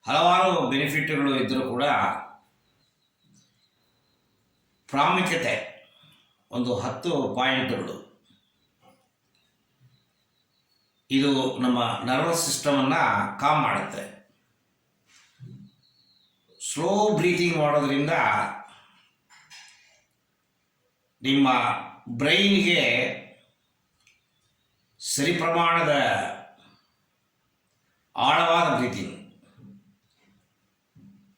ಹಲವಾರು ಬೆನಿಫಿಟ್ಗಳು ಇದ್ದರೂ ಕೂಡ ಪ್ರಾಮುಖ್ಯತೆ ಒಂದು 10 ಪಾಯಿಂಟ್ಗಳು. ಇದು ನಮ್ಮ ನರ್ವಸ್ ಸಿಸ್ಟಮನ್ನು ಕಾಮ್ ಮಾಡುತ್ತೆ. ಸ್ಲೋ ಬ್ರೀತಿಂಗ್ ಮಾಡೋದ್ರಿಂದ ನಿಮ್ಮ ಬ್ರೈನ್ಗೆ ಸರಿ ಪ್ರಮಾಣದ ಆಳವಾದ ಬ್ರೀತಿಂಗ್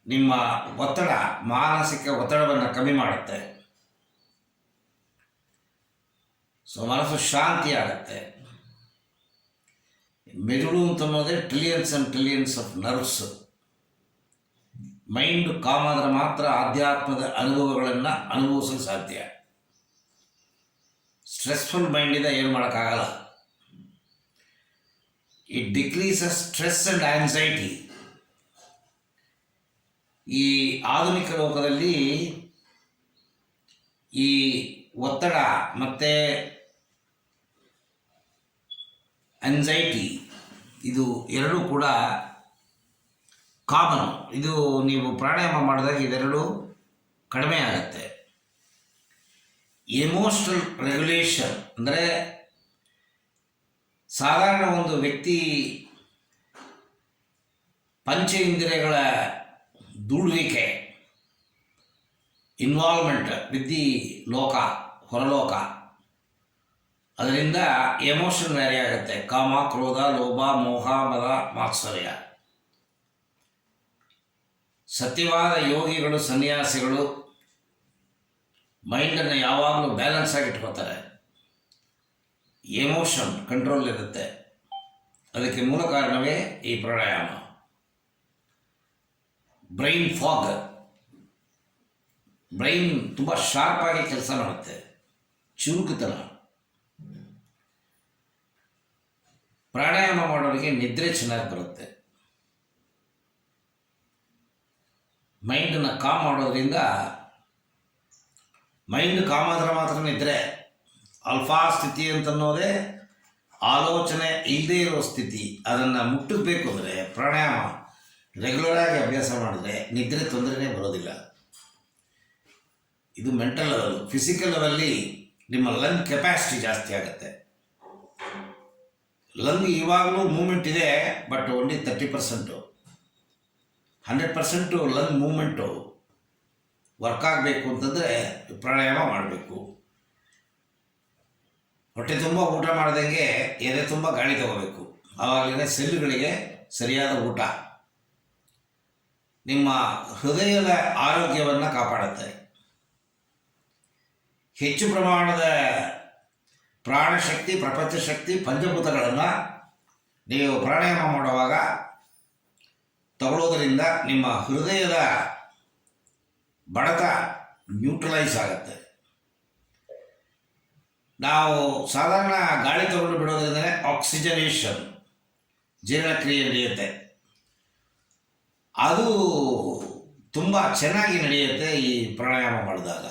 ನಿಮ್ಮ ಮಾನಸಿಕ ಒತ್ತಡವನ್ನು ಕಮ್ಮಿ ಮಾಡುತ್ತೆ. ಸೊ ಮನಸ್ಸು ಶಾಂತಿ ಆಗುತ್ತೆ. ಮೆದುಳು ಅಂತನ್ನೋದೇ trillions and trillions of nerves. Mind calm ಆದರೆ ಮಾತ್ರ ಆಧ್ಯಾತ್ಮದ ಅನುಭವಗಳನ್ನು ಅನುಭವಿಸಲು ಸಾಧ್ಯ. ಸ್ಟ್ರೆಸ್ಫುಲ್ ಮೈಂಡಿಂದ ಏನು ಮಾಡೋಕ್ಕಾಗಲ್ಲ. It decreases stress and anxiety. ಈ ಆಧುನಿಕ ಲೋಕದಲ್ಲಿ ಈ ಒತ್ತಡ ಮತ್ತು ಆ್ಯನ್ಸೈಟಿ ಇದು ಎರಡೂ ಕೂಡ ಕಾಮನ್. ಇದು ನೀವು ಪ್ರಾಣಾಯಾಮ ಮಾಡಿದಾಗ ಇವೆರಡೂ ಕಡಿಮೆ ಆಗುತ್ತೆ. ಎಮೋಷನಲ್ ರೆಗ್ಯುಲೇಷನ್ ಅಂದರೆ ಸಾಧಾರಣ ಒಂದು ವ್ಯಕ್ತಿ ಪಂಚೇಂದ್ರಿಯಗಳ ದೂಡುವಿಕೆ, ಇನ್ವಾಲ್ವ್ಮೆಂಟ್ ವಿತ್ ದಿ ಲೋಕ, ಹೊರಲೋಕ, ಅದರಿಂದ ಎಮೋಷನ್ ವ್ಯಾರಿ ಆಗುತ್ತೆ. ಕಾಮ, ಕ್ರೋಧ, ಲೋಭ, ಮೋಹ, ಮದ, ಮಾತ್ಸರ್ಯ. ಸತ್ಯವಾದ ಯೋಗಿಗಳು, ಸನ್ಯಾಸಿಗಳು ಮೈಂಡನ್ನು ಯಾವಾಗಲೂ ಬ್ಯಾಲೆನ್ಸ್ ಆಗಿ ಇಟ್ಕೋತಾರೆ. ಎಮೋಷನ್ ಕಂಟ್ರೋಲ್ ಇರುತ್ತೆ. ಅದಕ್ಕೆ ಮೂಲ ಕಾರಣವೇ ಈ ಪ್ರಾಣಾಯಾಮ. ಬ್ರೈನ್ ಫಾಗ್, ಬ್ರೈನ್ ತುಂಬ ಶಾರ್ಪಾಗಿ ಕೆಲಸ ಮಾಡುತ್ತೆ. ಚುರುಕುತನ. ಪ್ರಾಣಾಯಾಮ ಮಾಡೋರಿಗೆ ನಿದ್ರೆ ಚೆನ್ನಾಗಿ ಬರುತ್ತೆ. ಮೈಂಡನ್ನು ಕಾಮ್ ಮಾಡೋದ್ರಿಂದ ಮೈಂಡ್ ಕಾಮ್ ಆದರೆ ಮಾತ್ರ ನಿದ್ರೆ. ಅಲ್ಫಾ ಸ್ಥಿತಿ ಅಂತನ್ನೋದೇ ಆಲೋಚನೆ ಇಲ್ಲದೇ ಇರೋ ಸ್ಥಿತಿ. ಅದನ್ನು ಮುಟ್ಟಬೇಕು ಅಂದರೆ ಪ್ರಾಣಾಯಾಮ ರೆಗ್ಯುಲರಾಗಿ ಅಭ್ಯಾಸ ಮಾಡಿದ್ರೆ ನಿದ್ರೆ ತೊಂದರೆನೇ ಬರೋದಿಲ್ಲ. ಇದು ಮೆಂಟಲ್ ಲೆವೆಲ್. ಫಿಸಿಕಲ್ ಲೆವೆಲ್ಲಿ ನಿಮ್ಮ ಲಂಗ್ ಕೆಪಾಸಿಟಿ ಜಾಸ್ತಿ ಆಗುತ್ತೆ. ಲಂಗ್ ಇವಾಗಲೂ ಮೂಮೆಂಟ್ ಇದೆ, but only 30%. 100% lung moment work ಆಗಬೇಕು ಅಂತಂದರೆ ಪ್ರಾಣಾಯಾಮ ಮಾಡಬೇಕು. ಹೊಟ್ಟೆ ತುಂಬ ಊಟ ಮಾಡ್ದಂಗೆ ಎದೆ ತುಂಬ ಗಾಳಿ ತಗೋಬೇಕು. ಆವಾಗಲೇ ಸೆಲ್ಲುಗಳಿಗೆ ಸರಿಯಾದ ಊಟ. ನಿಮ್ಮ ಹೃದಯದ ಆರೋಗ್ಯವನ್ನು ಕಾಪಾಡುತ್ತೆ. ಹೆಚ್ಚು ಪ್ರಮಾಣದ ಪ್ರಾಣಶಕ್ತಿ, ಪ್ರಪಂಚಶಕ್ತಿ, ಪಂಚಭೂತಗಳನ್ನು ನೀವು ಪ್ರಾಣಾಯಾಮ ಮಾಡುವಾಗ ತಗೊಳ್ಳೋದರಿಂದ ನಿಮ್ಮ ಹೃದಯದ ಬಡತ ನ್ಯೂಟ್ರಲೈಸ್ ಆಗುತ್ತೆ. ನಾವು ಸಾಧಾರಣ ಗಾಳಿ ತಗೊಂಡು ಬಿಡೋದ್ರಿಂದ ಆಕ್ಸಿಜನೇಷನ್, ಜೀರ್ಣಕ್ರಿಯೆ ನಡೆಯುತ್ತೆ. ಅದು ತುಂಬ ಚೆನ್ನಾಗಿ ನಡೆಯುತ್ತೆ. ಈ ಪ್ರಾಣಾಯಾಮ ಮಾಡಿದಾಗ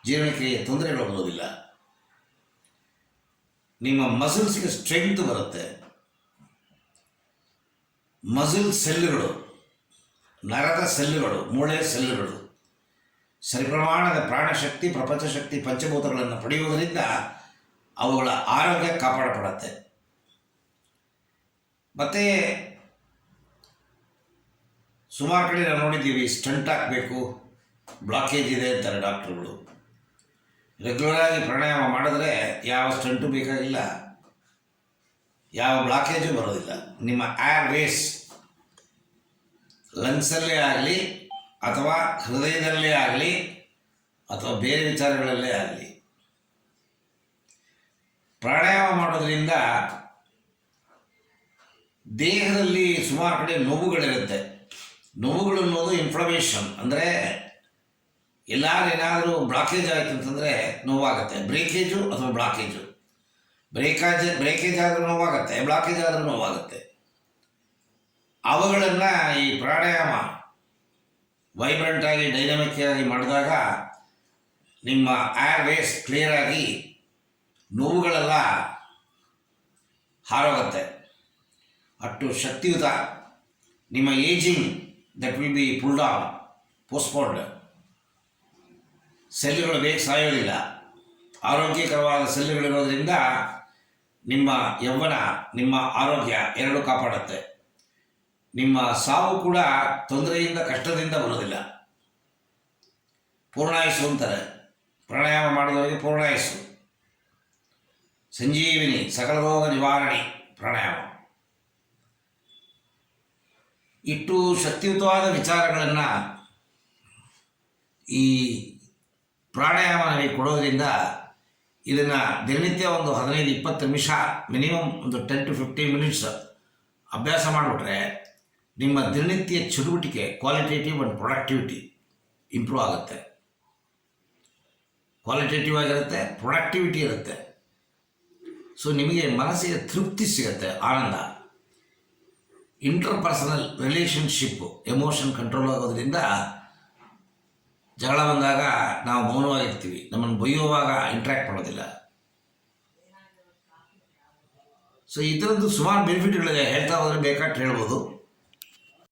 ಜೀರ್ಣಕ್ರಿಯೆ ತೊಂದರೆಗಳು ಬರೋದಿಲ್ಲ. ನಿಮ್ಮ ಮಸಲ್ಸ್ಗೆ ಸ್ಟ್ರೆಂತ್ ಬರುತ್ತೆ. ಮಸಲ್ ಸೆಲ್ಲುಗಳು, ನರದ ಸೆಲ್ಲುಗಳು, ಮೂಳೆ ಸೆಲ್ಲುಗಳು ಸರಿ ಪ್ರಮಾಣದ ಪ್ರಾಣಶಕ್ತಿ, ಪ್ರಪಂಚಶಕ್ತಿ, ಪಂಚಭೂತಗಳನ್ನು ಪಡೆಯುವುದರಿಂದ ಅವುಗಳ ಆರೋಗ್ಯ ಕಾಪಾಡಪಡುತ್ತೆ. ಮತ್ತು ಸುಮಾರು ಕಡೆ ನಾವು ನೋಡಿದ್ದೀವಿ, ಸ್ಟಂಟ್ ಹಾಕಬೇಕು, ಬ್ಲಾಕೇಜ್ ಇದೆ ಅಂತಾರೆ ಡಾಕ್ಟ್ರುಗಳು. ರೆಗ್ಯುಲರಾಗಿ ಪ್ರಾಣಾಯಾಮ ಮಾಡಿದ್ರೆ ಯಾವ ಸ್ಟಂಟು ಬೇಕಾಗಿಲ್ಲ, ಯಾವ ಬ್ಲಾಕೇಜು ಬರೋದಿಲ್ಲ. ನಿಮ್ಮ ಏರ್ ವೇಸ್ ಲಂಗ್ಸಲ್ಲೇ ಆಗಲಿ ಅಥವಾ ಹೃದಯದಲ್ಲೇ ಆಗಲಿ ಅಥವಾ ಬೇರೆ ವಿಚಾರಗಳಲ್ಲೇ ಆಗಲಿ ಪ್ರಾಣಾಯಾಮ ಮಾಡೋದ್ರಿಂದ ದೇಹದಲ್ಲಿ ಸುಮಾರು ಕಡೆ ನೋವುಗಳಿರುತ್ತೆ. ನೋವುಗಳು ಅನ್ನೋದು ಇನ್ಫ್ಲಮೇಷನ್. ಅಂದರೆ ಏನಾದರೂ ಬ್ಲಾಕೇಜ್ ಆಯಿತು ಅಂತಂದರೆ ನೋವಾಗುತ್ತೆ. ಬ್ರೇಕೇಜು ಅಥವಾ ಬ್ಲಾಕೇಜು. ಬ್ರೇಕೇಜ್ ಆದರೂ ನೋವಾಗುತ್ತೆ, ಬ್ಲಾಕೇಜ್ ಆದರೂ ನೋವಾಗುತ್ತೆ. ಅವುಗಳನ್ನು ಈ ಪ್ರಾಣಾಯಾಮ ವೈಬ್ರೆಂಟಾಗಿ, ಡೈನಮಿಕ್ ಆಗಿ ಮಾಡಿದಾಗ ನಿಮ್ಮ ಏರ್ ವೇಸ್ ಕ್ಲಿಯರಾಗಿ ನೋವುಗಳೆಲ್ಲ ಹಾರೋಗುತ್ತೆ. ಅಷ್ಟು ಶಕ್ತಿಯುತ ನಿಮ್ಮ ageing that will be pulled on, postponed. ಸೆಲ್ಗಳು ಬೇಗ ಸಾಯೋದಿಲ್ಲ. ಆರೋಗ್ಯಕರವಾದ ಸೆಲ್ಗಳಿರೋದ್ರಿಂದ ನಿಮ್ಮ ಯೌವನ, ನಿಮ್ಮ ಆರೋಗ್ಯ ಎರಡೂ ಕಾಪಾಡುತ್ತೆ. ನಿಮ್ಮ ಸಾವು ಕೂಡ ತೊಂದರೆಯಿಂದ, ಕಷ್ಟದಿಂದ ಬರೋದಿಲ್ಲ. ಪೂರ್ಣಾಯುಸ್ಸು ಅಂತಾರೆ, ಪ್ರಾಣಾಯಾಮ ಮಾಡಿದವರಿಗೆ ಪೂರ್ಣಾಯುಸ್ಸು. ಸಂಜೀವಿನಿ, ಸಕಲ ರೋಗ ನಿವಾರಣೆ ಪ್ರಾಣಾಯಾಮ. ಇಷ್ಟು ಶಕ್ತಿಯುತವಾದ ವಿಚಾರಗಳನ್ನು ಈ ಪ್ರಾಣಾಯಾಮ ನಮಗೆ ಕೊಡೋದ್ರಿಂದ ಇದನ್ನು ದಿನನಿತ್ಯ ಒಂದು 15-20 ನಿಮಿಷ, ಮಿನಿಮಮ್ ಒಂದು 10 to 15 ಮಿನಿಟ್ಸ್ ಅಭ್ಯಾಸ ಮಾಡಿಬಿಟ್ರೆ ನಿಮ್ಮ ದಿನನಿತ್ಯ ಚಟುವಟಿಕೆ, ಕ್ವಾಲಿಟೇಟಿವ್ ಆ್ಯಂಡ್ ಪ್ರೊಡಕ್ಟಿವಿಟಿ ಇಂಪ್ರೂವ್ ಆಗುತ್ತೆ. ಕ್ವಾಲಿಟೇಟಿವ್ ಆಗಿರುತ್ತೆ, ಪ್ರೊಡಕ್ಟಿವಿಟಿ ಇರುತ್ತೆ. ಸೊ ನಿಮಗೆ ಮನಸ್ಸಿಗೆ ತೃಪ್ತಿ ಸಿಗುತ್ತೆ, ಆನಂದ. ಇಂಟರ್ಪರ್ಸನಲ್ ರಿಲೇಷನ್ಶಿಪ್, ಎಮೋಷನ್ ಕಂಟ್ರೋಲ್ ಆಗೋದ್ರಿಂದ ಜಗಳ ಬಂದಾಗ ನಾವು ಮೌನವಾಗಿರ್ತೀವಿ, ನಮ್ಮನ್ನು ಬೈಯುವಾಗ ಇಂಟ್ರ್ಯಾಕ್ಟ್ ಮಾಡೋದಿಲ್ಲ. ಸೊ ಈ ಥರದ್ದು ಸುಮಾರು ಬೆನಿಫಿಟ್ಗಳಿದೆ, ಹೇಳ್ತಾ ಹೋದರೆ ಬೇಕಾದ್ರೆ ಹೇಳ್ಬೋದು.